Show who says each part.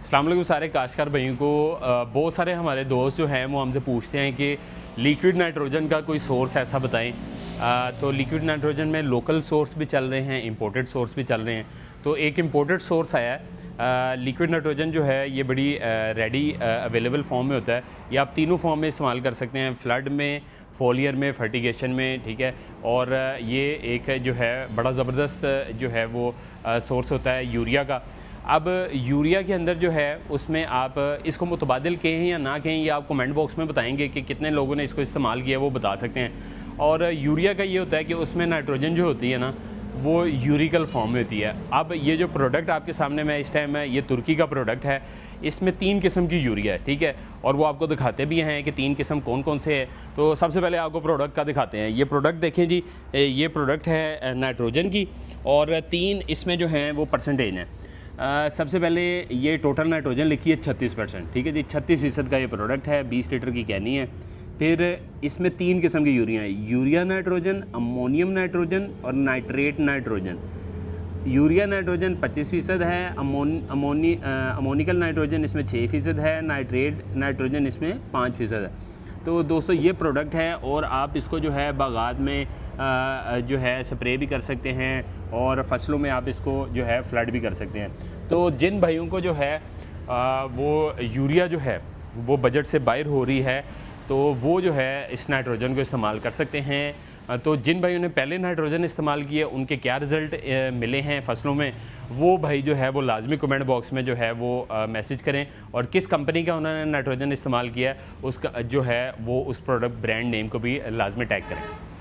Speaker 1: अस्सलाम वालेकुम सारे काश्तकार भाइयों को। बहुत सारे हमारे दोस्त जो हैं वो हमसे पूछते हैं कि लिक्विड नाइट्रोजन का कोई सोर्स ऐसा बताएं। तो लिक्विड नाइट्रोजन में लोकल सोर्स भी चल रहे हैं, इंपोर्टेड सोर्स भी चल रहे हैं। तो एक इंपोर्टेड सोर्स आया है। लिक्विड नाइट्रोजन जो है ये बड़ी रेडी अवेलेबल फॉर्म में होता है। ये आप तीनों फॉर्म में इस्तेमाल कर सकते हैं, फ्लड में, फोलियर में, फर्टिगेशन में, ठीक है। और ये एक जो है बड़ा ज़बरदस्त जो है वो सोर्स होता है यूरिया का। अब यूरिया के अंदर जो है उसमें आप इसको मुतबादिल कहें या ना कहें, ये आप कमेंट बॉक्स में बताएंगे कि कितने लोगों ने इसको इस्तेमाल किया, वो बता सकते हैं। और यूरिया का ये होता है कि उसमें नाइट्रोजन जो होती है ना वो यूरिकल फॉर्म में होती है। अब ये जो प्रोडक्ट आपके सामने मैं इस टाइम है, ये तुर्की का प्रोडक्ट है। इसमें 3 किस्म की यूरिया है, ठीक है। और वो आपको दिखाते भी हैं कि 3 किस्म कौन कौन से हैं। तो सबसे पहले आपको प्रोडक्ट का दिखाते हैं। ये प्रोडक्ट देखें जी, ये प्रोडक्ट है नाइट्रोजन की, और 3 इसमें जो हैं वो परसेंटेज हैं। सबसे पहले ये टोटल नाइट्रोजन लिखी है 36%, ठीक है जी। 36% का ये प्रोडक्ट है, 20 लीटर की कैनी है। फिर इसमें 3 किस्म की यूरिया है, यूरिया नाइट्रोजन, अमोनियम नाइट्रोजन और नाइट्रेट नाइट्रोजन। यूरिया नाइट्रोजन 25% है, अमोनिकल नाइट्रोजन इसमें 6% है, नाइट्रेट नाइट्रोजन इसमें 5% है। तो दोस्तों ये प्रोडक्ट है, और आप इसको जो है बागात में जो है स्प्रे भी कर सकते हैं, और फसलों में आप इसको जो है फ्लड भी कर सकते हैं। तो जिन भाइयों को जो है वो यूरिया जो है वो बजट से बाहर हो रही है, तो वो जो है इस नाइट्रोजन को इस्तेमाल कर सकते हैं। तो जिन भाइयों ने पहले नाइट्रोजन इस्तेमाल किए उनके क्या रिज़ल्ट मिले हैं फसलों में, वो भाई जो है वो लाजमी कमेंट बॉक्स में जो है वो मैसेज करें, और किस कंपनी का उन्होंने नाइट्रोजन इस्तेमाल किया है उसका जो है वो उस प्रोडक्ट ब्रांड नेम को भी लाजमी टैग करें।